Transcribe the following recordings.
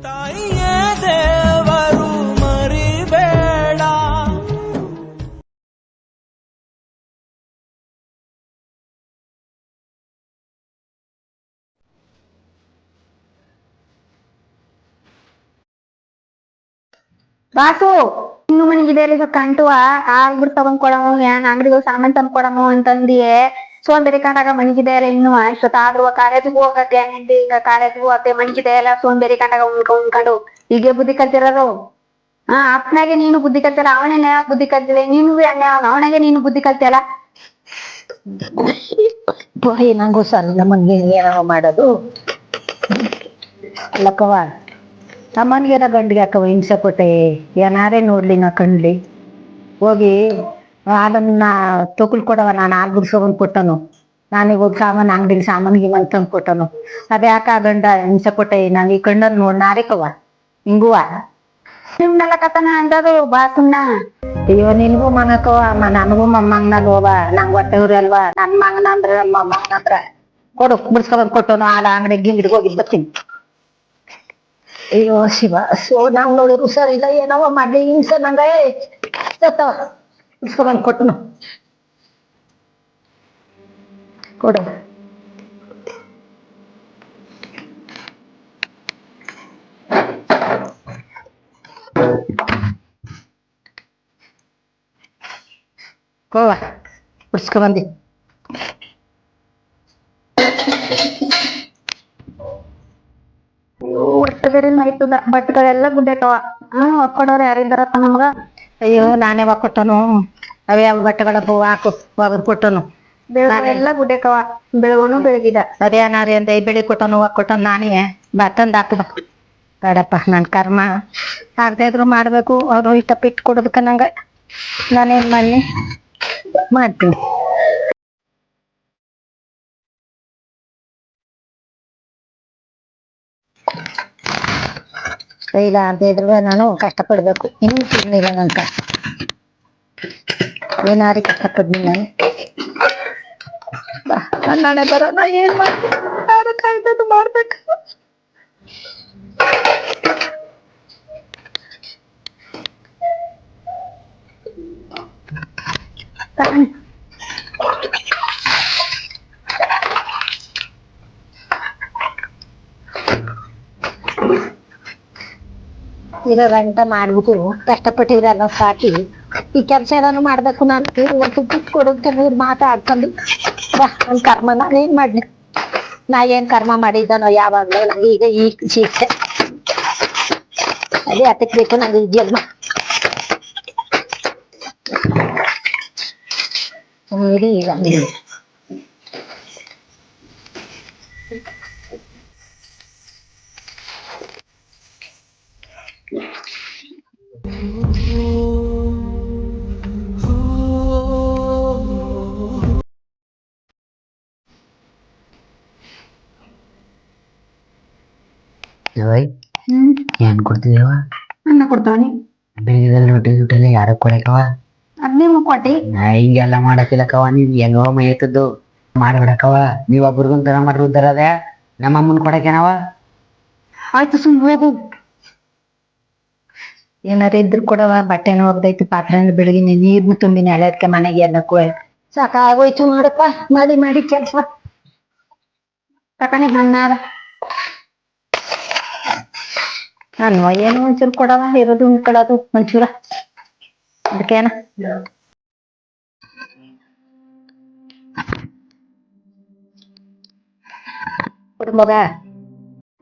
ತಾಯಿಯೇ ದೇವರು ಮರಿಬೇಡ. ಬಾಸು ಇನ್ನು ಮನೆಗಿದೆ ಕಂಟುವ ಆಗ್ಬಿಟ್ಟು ತಗೊಂಡ್ ಕೊಡಮು ಏನ್ ಅಂಗಡಿಗೆ ಸಾಮಾನ್ ತಂದ್ ಕೊಡಮು ಅಂತಂದಿಯೇ ಸೋಂಬೇರಿ ಕಂಡಾಗ ಮಣಿಗಿದೆ ಇನ್ನು ಇಷ್ಟೊತ್ತಾದ್ರೂ ಕಾಲೇಜಿಗೆ ಹೋಗತ್ತೆ ಈಗ ಕಾಲೇಜಿಗೆ ಹೋಗತ್ತೆ ಮಣಿಗಿದೆ ಎಲ್ಲ ಸೋಂಬೇರಿ ಕಂಡಾಗ ಉಣ್ಕೊಂಡು ಹೀಗೆ ಬುದ್ಧಿ ಕಲ್ತಿರೋದು. ಅಪ್ಪನಾಗೆ ನೀನು ಬುದ್ಧಿ ಕಲ್ತಿಲ್ಲ, ಅವನೇ ಬುದ್ಧಿ ಕಲ್ತಿಲ್ಲ, ನೀನು ಅವನಿಗೆ ನೀನು ಬುದ್ಧಿ ಕಲ್ತಿಯಲ್ಲ. ನಂಗೂ ಸಣ್ಣ ಮಂಗಿ ಏನೋ ಮಾಡೋದು ಅಲ್ಲಕ್ಕವ. ನಮ್ಮನ್ಗೇನ ಗಂಡಿಗೆ ಹಾಕವ ಹಿಂಸೆ ಕೊಟ್ಟೆ ಏನಾರೇ ನೋಡ್ಲಿ ನಾ ಕಣ್ಲಿ ಹೋಗಿ ಅದನ್ನ ತೊಕಲ್ ಕೊಡವ. ನಾನು ಹಾಲು ಬಿಡ್ಸೋನ್ ಕೊಟ್ಟನು, ನಾನೀಗ ಹೋಗಿ ಸಾಮಾನು ಅಂಗಡಿಲಿ ಸಾಮಾನಿಗೆ ತಂದು ಕೊಟ್ಟನು. ಅದ್ಯಾಕ ಗಂಡ ಹಿಂಸೆ ಕೊಟ್ಟೆ ನಂಗೆ ಈ ಕಣ್ಣಲ್ಲಿ ನೋಡ್ ನಾರಿಕವ ಹಿಂಗುವ ನಿಮ್ನೆಲ್ಲ ಕಥನ ಅಂದದು ಬಾಸುನ್ನ. ಅಯ್ಯೋ ನಿನ್ಗೂ ಮಂಗಕ್ಕವ ನನಗೂ ಮೊಮ್ಮಂಗನಲ್ಲಿ ಹೋವ ನಂಗ್ ಹೊಟ್ಟೆವ್ರಿ ಅಲ್ವಾ. ನನ್ ಮಂಗನ ಅಂದ್ರೆ ನಮ್ಮ ಮೊಮ್ಮಂಗನ ಅಂದ್ರ ಕೊಡು ಬಿಡ್ಸ್ಕೊಂಡ್ ಕೊಟ್ಟನು. ಆಡ ಅಂಗಡಿಗೆ ಗಿಂಗಡಿಗೆ ಹೋಗಿ ಬರ್ತೀನಿ. ಅಯ್ಯೋ ಶಿವ ನಾವ್ ನೋಡಿದ್ರು ಸರಿ ಇಲ್ಲ ಏನವ ಮಾಡಿ ಹಿಂಸೆ ನಂಗೆ ಸತ್ತವ ಬಿಡ್ಸ್ಕೊಂಡ್ ಕೊಟ್ಟನು ಕೊಡು. ಕೋವ ಬಿಡ್ಸ್ಕೊಂಬಂದಿ ಆಯ್ತದ ಬಟ್ಟೆಗಳೆಲ್ಲ ಗುಡ್ಡೆಟ್ಟವ. ಹೊಕ್ಕೊಡೋರು ಯಾರಿದ್ದಾರ ನಮ್ಗ. ಅಯ್ಯೋ ನಾನೇ ಕೊಟ್ಟನು ಅವೇ ಯಾವ ಬಟ್ಟೆಗಳ ಹಾಕು ಒಗದ್ ಕೊಟ್ಟನು. ಎಲ್ಲ ಗುಡ್ಡೆಕವ ಬೆಳಗುನು ಬೆಳಗಿದ ಅದೇನಾರಿ ಅಂದ ಬೆಳಿ ಕೊಟ್ಟನು ಕೊಟ್ಟನು ನಾನೇ ತಂದ್ ಹಾಕುದ ಬೇಡಪ್ಪ. ನನ್ ಕರ್ಮ ಆಗದೆ ಇದ್ರು ಮಾಡ್ಬೇಕು. ಅವ್ರು ಇಷ್ಟ ಬಿಟ್ಟು ಕೊಡೋದಕ್ಕ ನಂಗ ನಾನೇನ್ ಮಾಡಿ ಮಾಡ್ತೀನಿ. ಇಲ್ಲ ಅಂತ ಇದ್ರು ನಾನು ಕಷ್ಟಪಡ್ಬೇಕು. ಇನ್ನೂ ತಿನ್ನಿಲ್ಲ ನನ್ಕ ಏನಾರಿ ಕಷ್ಟಪಡ್ನಿ ನಾನು. ನಾಳೆ ಬರೋ ನಾ ಏನ್ ಮಾಡ್ತೀನಿ ಮಾಡ್ಬೇಕು. ಇರೋ ಗಂಟ ಮಾಡ್ಬಿಟ್ಟು ಕಷ್ಟಪಟ್ಟಿದ್ರೆ ಎಲ್ಲ ಸಾಕಿ ಈ ಕೆಲ್ಸ ಏನಾನು ಮಾಡ್ಬೇಕು. ನಾನು ಇವತ್ತು ಬಿಟ್ಟು ಕೊಡೋಕೆ ನೀರು ಮಾತಾಡ್ಕೊಂಡು ಬಾ ನನ್ ಕರ್ಮ ನಾನು ಏನ್ ಮಾಡ್ಲಿ. ನಾ ಏನ್ ಕರ್ಮ ಮಾಡಿದ್ದಾನೋ ಯಾವಾಗ್ಲೂ ನಂಗೆ ಈಗ ಈ ಶಿಕ್ಷೆ ಅದೇ ಹತ್ತಕ್ ಬೇಕು ನಂಗೆ ಈ ಜನ್ಮ. ಈಗ ಏನ್ ಕೊಡ್ತಿದೇವ? ಅನ್ನ ಕೊಡ್ತಾವನಿ ಬೆಳಗ್ಗೆದಲ್ಲಿ ರೊಟ್ಟಿ ಯಾರ ಕೊಡಕವ? ಅದ್ನೇ ಕೊಟ್ಟಿ ಹಿಂಗೆಲ್ಲ ಮಾಡಕ್ಕಿಲ್ಲಕವ. ನೀವ್ ಹೆಂಗವ ಮೈತದ್ದು ಮಾಡ್ಬಿಡಕವ. ನೀವ್ ಒಬ್ರಿಗೊಂತರ ಮಾಡ್ರುದ್ದಾರದೆ ನಮ್ಮಮ್ಮನ್ ಕೊಡಕೇನವ? ಆಯ್ತು ಸುಮ್ ಹೋಗು. ಏನಾರ ಇದ್ರು ಕೊಡವ. ಬಟ್ಟೆನ ಹೋಗ್ದೈತಿ, ಪಾತ್ರೆ ಬೆಳಗಿನ ನೀರ್ನು ತುಂಬಿನಿ ಹಳೆದಕ್ಕೆ ಮನೆಗೆ ಎಲ್ಲಕ್ಕೂ ಸಾಕಾಗೋಯ್ತು. ಮಾಡಪ್ಪ ಮಾಡಿ ಮಾಡಿ ಕೆಲ್ಸ ತಕಣಿ ಹಣ್ಣಾರ ಅನ್ವ ಏನೋ ಒಂಚೂರು ಕೊಡವ. ಇರೋದು ಉಣ್ಕೊಳೋದು ಒಂಚೂರ ಅದಕ್ಕೇನ ಕೊಡು ಮಗ.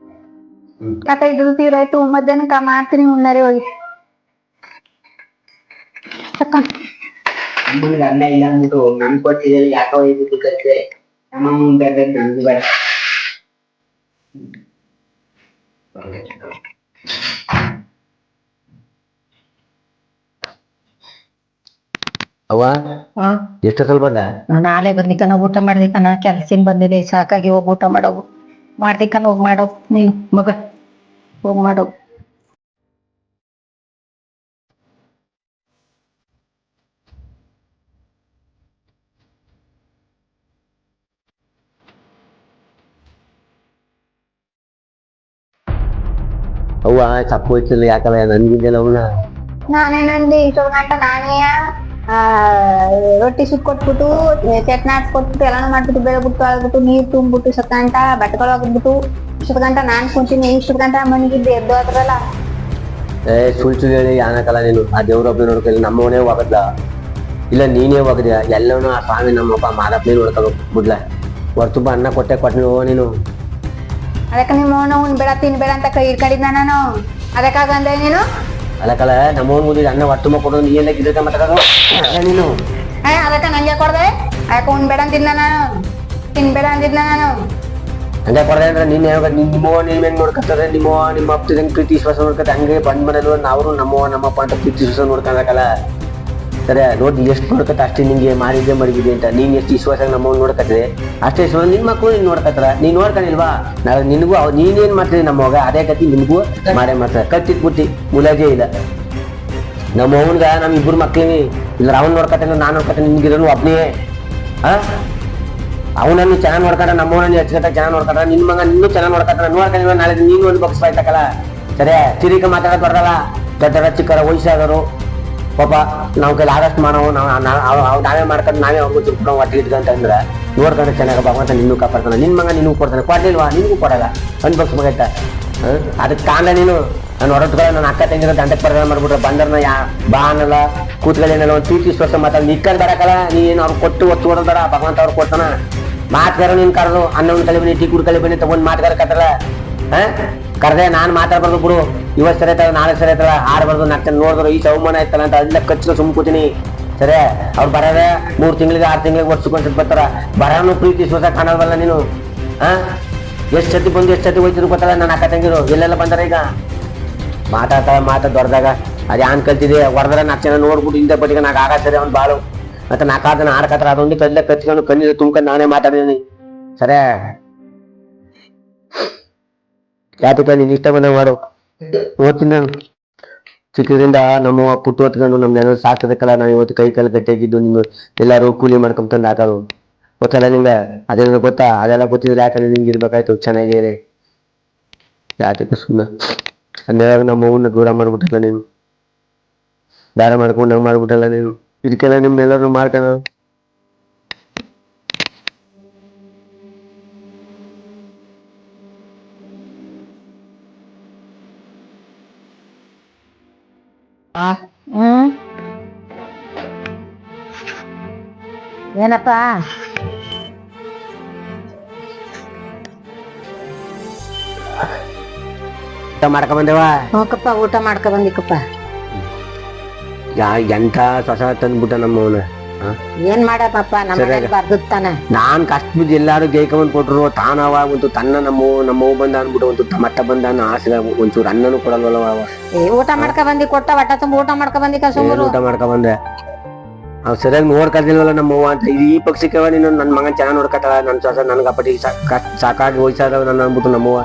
ಕತೆ ಇದ್ದು ತೀರಾಯ್ತು. ಮಧ್ಯಾಹ್ನಕ್ಕ ಮಾಡ್ತೀನಿ ಉಣ್ಣಾರೆ ಹೋಗಿ. ಅನ್ನ ಇಲ್ಲ ಅಂದ್ಬಿಟ್ಟು ನನ್ ಕೊಟ್ಟಿದ್ದಲ್ಲಿ ಯಾಕೋ ಇದು ಕತ್ತೆ ನಮ್ಮ ಬೇಡ ನಂದು ಬೇಡ. ಅವ್ವ ಎಷ್ಟೊತ್ತಲ್ ಬಂದ? ನಾಳೆ ಬಂದಿಕನ ಊಟ ಮಾಡ್ದಿಕನ ಕೆಲ್ಸಿನ್ ಬಂದಿದೆ ಸಾಕಾಗಿ ಹೋಗಿ ಊಟ ಮಾಡೋಗು. ಮಾಡ್ದಿಕನ ಹೋಗಿ ಮಾಡೋ ನೀನು ಮಗ. ಹೋಗ್ ಮಾಡು. ಅವ್ವ ತಪ್ಪು ಹೋಯ್ತಿಲ್ಲ ಯಾಕಲ್ಲ ನನ್ಗಿದ್ದೆಲ್ಲ ಅವನ್ನ ನಾನೇನಂದಿ ಇಷ್ಟೊಂದು ಗಂಟ ನಾನೇ ರೊಟ್ಟಿ ಸುಟ್ ಕೊಟ್ಬಿಟ್ಟು ಚಟ್ನಿ ಹಾಕ್ಕೊಟ್ಬಿಟ್ಟು ಎಲ್ಲಾನು ಮಾಡ್ಬಿಟ್ಟು ಬೇಳೆ ಬಿಟ್ಟು ಅಳ್ಬಿಟ್ಟು ನೀರ್ ತುಂಬಿಟ್ಟು ಇಷ್ಟೊತ್ತು ಗಂಟ ಬಟ್ಟೆಗಳು ಹೋಗ್ಬಿಟ್ಟು ಇಷ್ಟೊತ್ತು ಗಂಟ ನಾನ್ ಕುಂತೀನಿ ಇಷ್ಟೊತ್ತು ಗಂಟ ಮನೆಗಿದ್ದು ಎದ್ದು ಹೋದ್ರಲ್ಲ. ಸುಳ್ಳು ಹೇಳಿ ಯಾನಕಲ್ಲ ನೀನು ಆ ದೇವ್ರೊಬ್ಬ ನೋಡ್ಕೊಳ್ಳಿ ನಮ್ಮವನೇ ಹೋಗದ್ಲ ಇಲ್ಲ ನೀನೇ ಹೋಗದ್ಯಾ ಎಲ್ಲವೂ ಆ ಸ್ವಾಮಿ ನಮ್ಮಪ್ಪ ಮಾದಪ್ಪನೇ ನೋಡ್ಕೋಬೇಕು ಬಿಡ್ಲ ಹೊರತುಂಬ ಅನ್ನ ಕೊಟ್ಟೆ ನೀನು. ಅದಕ್ಕೆ ನಿಮ್ಮ ಅವನ ಉಣ್ ಬೇಡ ತಿನ್ಬೇಡ ಅಂತ ಕೈ ಹಿಡ್ಕೊಂಡಿದ್ನ ನಾನು. ಅದಕ್ಕಾಗಂದೆ ನೀನು ಅದಕ್ಕಲ್ಲ ನಮ್ಮವನ್ ಮುದ್ದೆ ಅನ್ನ ಹೊರತುಂಬ ಕೊಡೋದು ನೀ ಎಲ್ಲ ಗಿಡ ಮಾತಾಡೋದು ನೀನು. ಅದಕ್ಕೆ ನಂಗೆ ಕೊಡ್ದೆ ಅದಕ್ಕೆ ಉಣ್ಬೇಡ ಅಂತಿದ್ನ ನಾನು ತಿನ್ಬೇಡ ಅಂತಿದ್ನ ನಾನು. ಹಂಗೆ ಕೊಡದೆ ಅಂದ್ರೆ ನೀನ್ ನಿಮ್ಮವ್ವ ನೀವ್ ಹೆಂಗ್ ನೋಡ್ಕೊತಾರೆ ನಿಮ್ಮವ್ವ ನಿಮ್ಮ ಅಪ್ಪ ಹೆಂಗ್ ಪ್ರೀತಿ ವಿಶ್ವಾಸ ನೋಡ್ಕೊತ ಹಂಗೆ ಬಂದ್ ಮನೇಲಿ ನಾವು ನಮ್ಮವ್ವ ನಮ್ಮಪ್ಪ ಅಂತ ಪ್ರೀತಿ ವಿಶ್ವಾಸ ನೋಡ್ಕೊಳಕಲ್ಲ. ಸರಿ ನೋಡಿ ಎಷ್ಟು ನೋಡ್ಕತ್ತ ಅಷ್ಟೇ ನಿಂಗೆ ಮಾಡಿದ್ದೆ ಮಡಗಿದೆ ಅಂತ ನೀನ್ ಎಷ್ಟು ವಿಶ್ವಾಸ ನಮ್ಮವ್ನ ನೋಡ್ಕತ್ರೆ ಅಷ್ಟೇ ವಿಶ್ವಾಸ ನಿನ್ ಮಕ್ಕಳು ನೀನ್ ನೋಡ್ಕತ್ತಾರ ನೀನ್ ನೋಡ್ಕೊಂಡಿಲ್ವಾ ನಾಳೆ ನಿನ್ಗೂ ನೀನೇನ್ ಮಾಡ್ತೀರಿ ನಮ್ಮವಾಗ ಅದೇ ಕತಿ ನಿನ್ಗೂ ಮಾಡೇ ಮಾಡ್ತಾರೆ ಕತ್ತಿಟ್ ಬುಟ್ಟಿ ಮುಲಾಜೆ ಇಲ್ಲ. ನಮ್ಮ ಅವನ್ಗ ನಮ್ ಇಬ್ಬರು ಮಕ್ಳಿನಿ ಇಲ್ಲ ಅವನ್ ನೋಡ್ಕತ್ತೇನೆ ನಾನ್ ನೋಡ್ಕತ್ತೇನೆ ನಿನ್ಗಿರೋನು ಒಬ್ನೇ ಅವನನ್ನು ಚೆನ್ನಾಗಿ ನೋಡ್ಕೊಂಡ್ರೆ ನಮ್ಮವನನ್ನು ಹೆಚ್ಚುಗಟ್ಟ ಚೆನ್ನಾಗಿ ನೋಡ್ಕೊಂಡ್ರೆ ನಿನ್ ಮಗ ನಿನ್ನೂ ಚೆನ್ನಾಗಿ ನೋಡ್ಕೊಂಡ್ರೆ ನೋಡ್ಕೊಂಡಿಲ್ವ ನಾಳೆ ನೀನು ಒಂದು ಬಗ್ಸ್ ಆಯ್ತಕ್ಕಲ್ಲ. ಸರಿ ತಿರಿಕ ಮಾತಾಡೋದು ಬರಲ್ಲ ದೊಡ್ಡರ ಚಿಕ್ಕರ ವಯಸ್ಸಾದವರು ಪಾಪ ನಾವ್ ಕೈಲಿ ಆದಷ್ಟು ಮಾಡೋ ನಾವೇ ಮಾಡ್ಕೊಂಡು ನಾವೇ ಅವ್ರಿಗೂ ಚಿಕ್ಕ ಒಟ್ಟಿಗೆ ಇಟ್ಕೊಂತಂದ್ರೆ ನೋಡ್ಕೊಂಡ್ರೆ ಚೆನ್ನಾಗ ಭಗವಂತ ನಿನ್ನೂ ಕಾಪಾಡ್ತಾನೆ ನಿನ್ ಮಗ ನಿನ್ಗೂ ಕೊಡ್ತಾನೆ ಕೊಡ್ಲಿಲ್ವಾ ನಿನ್ಗೂ ಕೊಡಲ್ಲ ಅನ್ಬಕ್ಸ್ ಮಗೈತ. ಅದಕ್ಕೆ ಕಾಂಡ ನೀನು ನಾನು ಹೊರಟ್ಗಳ ನನ್ನ ಅಕ್ಕ ತಂಗಿರೋ ದಂಡಕ್ಕೆ ಪರದಾನ ಮಾಡ್ಬಿಟ್ರೆ ಬಂದರ್ನ ಬಾ ಅನ್ನಲ್ಲ ಕೂತ್ಗಳೇನಲ್ಲ ಒಂದು ಪ್ರೀತಿ ವಿಶ್ವಾಸ ಮಾತಾಡ ನಿಕ್ಕಂಡ್ ಬರಕಲ್ಲ ನೀನು ಅವ್ರು ಕೊಟ್ಟು ಒತ್ತು ಹೊಡೋದಾರ ಭಗವಂತ ಅವ್ರು ಕೊಡ್ತಾನ. ಮಾತ್ಗಾರ ನೀನ್ ಕರೆದು ಅನ್ನೊಂದು ಕಲಿ ಬನ್ನಿ ಟೀ ಕುಡ್ ಕಲಿ ಬನ್ನಿ ತಗೊಂಡ್ ಮಾತ್ಗಾರ ಕತ್ತಲ್ಲ ಕರ್ದೆ ನಾನ್ ಮಾತಾಡ್ಬಾರ್ದು ಬಿಡು ಇವತ್ತು ಸರಿ ಐತಲ್ಲ ನಾಳೆ ಸರಿ ಐತಲ್ಲ ಆಡ್ಬಾರ್ದು ನಕ್ಕ ನೋಡಿದ್ರು ಈ ಅವಮಾನ ಆಯ್ತಲ್ಲ ಅಂತ ಅಲ್ಲ ಕಚ್ಚಲು ಸುಮ್ ಕೂತೀನಿ. ಸರಿ ಅವ್ರು ಬರೋದೇ 3 ತಿಂಗಳಿಗೆ 6 ತಿಂಗಳಿಗೆ ವರ್ಷಕ್ಕೊಂದ್ಸತಿ ಬರ್ತಾರ ಬರೋನು ಪ್ರೀತಿ ವಿಶ್ವಾಸ ಕಾಣಲ್ವಲ್ಲ ನೀನು. ಎಷ್ಟ್ ಸತಿ ಬಂದು ಎಷ್ಟ್ ಸತಿ ಹೋಯ್ತಿದ್ರು ಗೊತ್ತಲ್ಲ ನನ್ನ ಅಕ್ಕ ತಂಗಿರು ಎಲ್ಲೆಲ್ಲ ಬಂದಾರ ಈಗ ಮಾತಾ ದೊಡ್ಡದಾಗ ಅದ್ ಯಾನ್ ಕಲ್ತಿದೆ ಹೊರದ್ರೆ 4 ಜನ ನೋಡ್ಬಿಟ್ಟು ಹಿಂದೆ ಬಟ್ಟಿಗೆ ನಾಕ್ ಆಗ ಸರಿ ಅವ್ನು ಬಾಳು ಮತ್ತೆ 4 ಜನ ಆಡ್ಕತ್ತಾರ ಅದೊಂದು ಕಲ್ಲೆ ಕಚ್ಕೊಂಡು ಕಣ್ಣಿಗೆ ತುಂಬ್ಕೊಂಡು ನಾನೇ ಮಾತಾಡಿದೀನಿ. ಸರಿ ಯಾತಕ್ಕ ನೀನ್ ಇಷ್ಟ ಬಂದಂಗ ಮಾಡು ಓದ್ತೀನಿ ನಾನು. ಚಿಕ್ಕದ್ರಿಂದ ನಮ್ಮ ಪುಟ್ಟು ಹೊತ್ಕೊಂಡು ನಮ್ದು ಸಾಕ್ತದಕ್ಕಲ್ಲ ನಾವು ಇವತ್ತು ಕೈ ಕಾಲು ಗಟ್ಟಿಯಾಗಿದ್ದು ನಿಮ್ಗೆ ಎಲ್ಲಾರು ಕೂಲಿ ಮಾಡ್ಕೊಂತಂದು ಹಾಕೋದು ಗೊತ್ತಲ್ಲ ನಿಂಗೆ ಅದೇನ ಗೊತ್ತಾ ಅದೆಲ್ಲ ಗೊತ್ತಿದ್ರೆ ಯಾಕಂದ್ರೆ ನಿಂಗೆ ಇರ್ಬೇಕಾಯ್ತು ಚೆನ್ನಾಗಿದೆ ಯಾತಕ್ಕೆ ಸುಮ್ಮನೆ ಅಂದಾಗ ನಮ್ಮ ಅವ್ವನ್ನ ದೂರ ಮಾಡ್ಬಿಟ್ಟಲ್ಲ ನೀನು ದಾರ ಮಾಡ್ಕೊಂಡು ಹಂಗೆ ಮಾಡ್ಬಿಟ್ಟಲ್ಲ ನೀನು ಇದಕ್ಕೆಲ್ಲ ನಿಮ್ನೆಲ್ಲರೂ ಮಾಡ್ತಾನ. ಏನಪ್ಪಾ ಊಟ ಮಾಡ್ಕೊ ಬಂದೇವಾ ಹೋಗಪ್ಪ ಊಟ ಮಾಡ್ಕೊ ಬಂದಿಕಪ್ಪ. ಎಂತ ಹೊಸ ತಂದ್ಬಿಟ್ಟ ನಮ್ಮವನ ಏನ್ ಮಾಡಪ್ಪ ನಮ್ಮ ಬರ್ದುತ್ತಾನೆ ನಾನ್ ಕಷ್ಟ ಬಿದ್ದು ಎಲ್ಲಾರು ಗೈಕೊಂಡ್ ಕೊಟ್ರು ತಾನವ ಒಂದು ತನ್ನ ನಮ್ಮವ್ ಬಂದ ಅನ್ಬಿಟ್ಟು ಒಂದು ಮಟ್ಟ ಬಂದ ಆಸೆ ಒಂಚೂರು ಅನ್ನನು ಕೊಡಲ್ವಲ್ಲ ಊಟ ಮಾಡ್ಕೊ ಬಂದಿ ಕೊಟ್ಟ ಹೊಟ್ಟ ತುಂಬ ಊಟ ಮಾಡ್ಕೊ ಬಂದಿ ಊಟ ಮಾಡ್ಕೊ ಬಂದೆ ಅವ್ ಸರಿಯಾಗಿ ನೋಡ್ಕೊಳ್ದಿಲ್ವಲ್ಲ ನಮ್ಮವ್ವ ಅಂತ ಈ ಪಕ್ಷಕ್ಕೆ ನೀನು ನನ್ ಮಗನ್ ಚೆನ್ನಾಗಿ ನೋಡ್ಕತ್ತಾಳ ನನ್ ಸೊಸ ನನ್ಗ ಅಪ್ಪಟಿ ಸಾಕಾಗಿ ವಯಸ್ಸಾದವ ನನ್ನ ಅನ್ಬಿಟ್ಟು ನಮ್ಮವ್ವ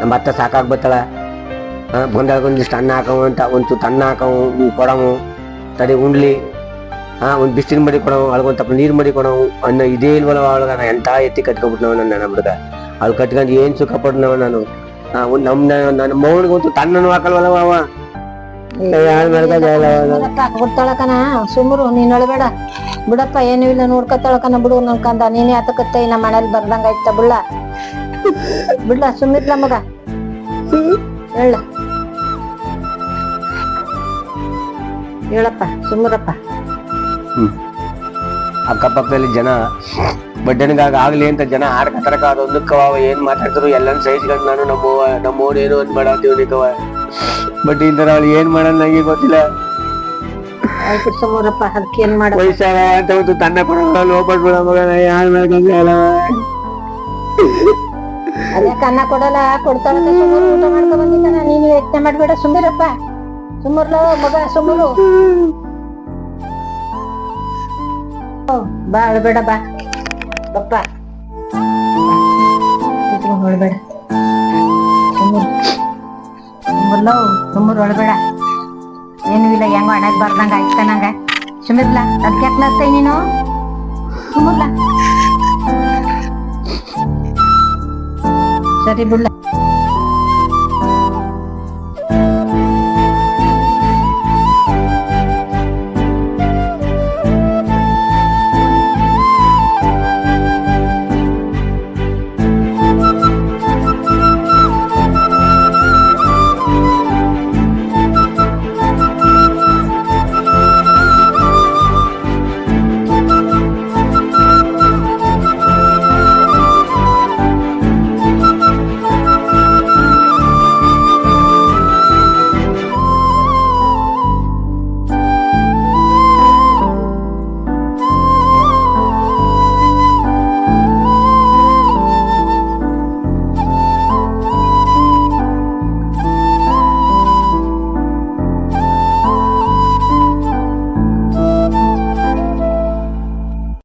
ನಮ್ಮ ಅತ್ತ ಸಾಕಾಗಿ ಬತ್ತಾಳ ಬಂದಾಗ ಒಂದಿಷ್ಟು ಅನ್ನ ಹಾಕವು ಅಂತ ಒಂಚೂರು ಅನ್ನ ಹಾಕವು ಕೊಡವು ತಡಿ ಉಂಡ್ಲಿ ಒಂದ್ ಬಿಸಿಲು ಮಡಿ ಕೊಡವು ಅಳ್ಗೊಂತಪ್ಪ ನೀರ್ ಮಡಿ ಕೊಡವು ಅನ್ನ ಇದೇ ಇಲ್ವಲ್ಲ ಅವಳಗ ನಾ ಎಂತ ಎತ್ತಿ ಕಟ್ಕೊಬಿಟ್ನವ ನನ್ನ ಹುಡುಗ ಅವ್ಳು ಕಟ್ಕೊಂಡು ಏನ್ ಸುಖ ಪಡ್ನವ ನಾನು ನನ್ನ ಮೌನಿಗಂತೂ ತನ್ನನು ಹಾಕಲ್ವಲ್ಲವ ಅವ ಬಿಡ್ತಾಳಕನ ಸುಮ್ರು ನೀನ್ ಅಳಬೇಡ ಬಿಡಪ್ಪ ಏನು ಇಲ್ಲ ನೋಡ್ಕೊತಾಳಕನ ಬಿಡು ನನ್ಕಂದ ನೀನೇ ಆತಕತ್ತೆ ನಮ್ಮ ಮನೇಲಿ ಬರ್ದಂಗ ಆಯ್ತ ಬಿಡ್ಲ ಸುಮ್ಮಿರ್ಲ ಮಗ ಹೇಳ ಹೇಳಪ್ಪ ಸುಮ್ಮರಪ್ಪ. ಅಕ್ಕಪಕ್ಕದಲ್ಲಿ ಜನ ಬಡ್ಡನಿಗಾಗ ಆಗ್ಲಿ ಅಂತ ಜನ ಆಡ್ಕತಾರಕ ಅದೊಂದಕ್ಕವ ಏನ್ ಮಾತಾಡ್ತಾರು ಎಲ್ಲಾನು ಸಹಿಸ್ಕೊಂಡು ನಾನು ನಮ್ಮವ್ವ ಏನು ಅನ್ಬೇಡ ಅಂತೀವನಿಕವ ಬಟ್ ಇಂದ ಅವ್ಳು ಏನ್ ಮಾಡೋದ್ ನಂಗೆ ಗೊತ್ತಿಲ್ಲ. ಆಯ್ತು ಸುಮ್ಮರಪ್ಪ ಅದಕ್ಕೆ ಏನ್ ಮಾಡ ವಯಸ್ಸಾಗ ಅಂತ ಒಂದು ತನ್ನ ಕೊಡ ಲೋಪಡ್ ಬಿಡ ಮಗ ಯಾರು ಮಾಡ್ಕೊಂಡ ಅದಕ್ಕೆ ಅನ್ನ ಕೊಡಲ್ಲ ಕೊಡ್ತಾಳ ಸುಮ್ಮರು ಊಟ ಮಾಡ್ಕೊ ಬಂದಿದ್ದಾನ ನೀನು ಯೋಚನೆ ಮಾಡ್ಬೇಡ ಸುಮ್ಮಿರಪ್ಪ ಸುಮ್ಮರ್ಲ ಮಗ ಸುಮ್ಮರು ಬಾ ಅಳ್ಬೇಡ ಬಾ ಬಪ್ಪ ಅಳ್ಬೇಡ ಅಲ್ಲ ಸುಮ್ಮರು ಒಳಬೇಡ ಏನು ಇಲ್ಲ ಹೆಂಗ ಹಣಕ್ ಬರ್ದಂಗ ಆಯ್ತಾನಂಗ ಸುಮಿರ್ಲಾ ಅದಕ್ಕೆ ಯಾಕೆ ನೀನು ಸುಮ್ಮರ್ಲಾ ಸರಿ ಬಿಡ್ಲ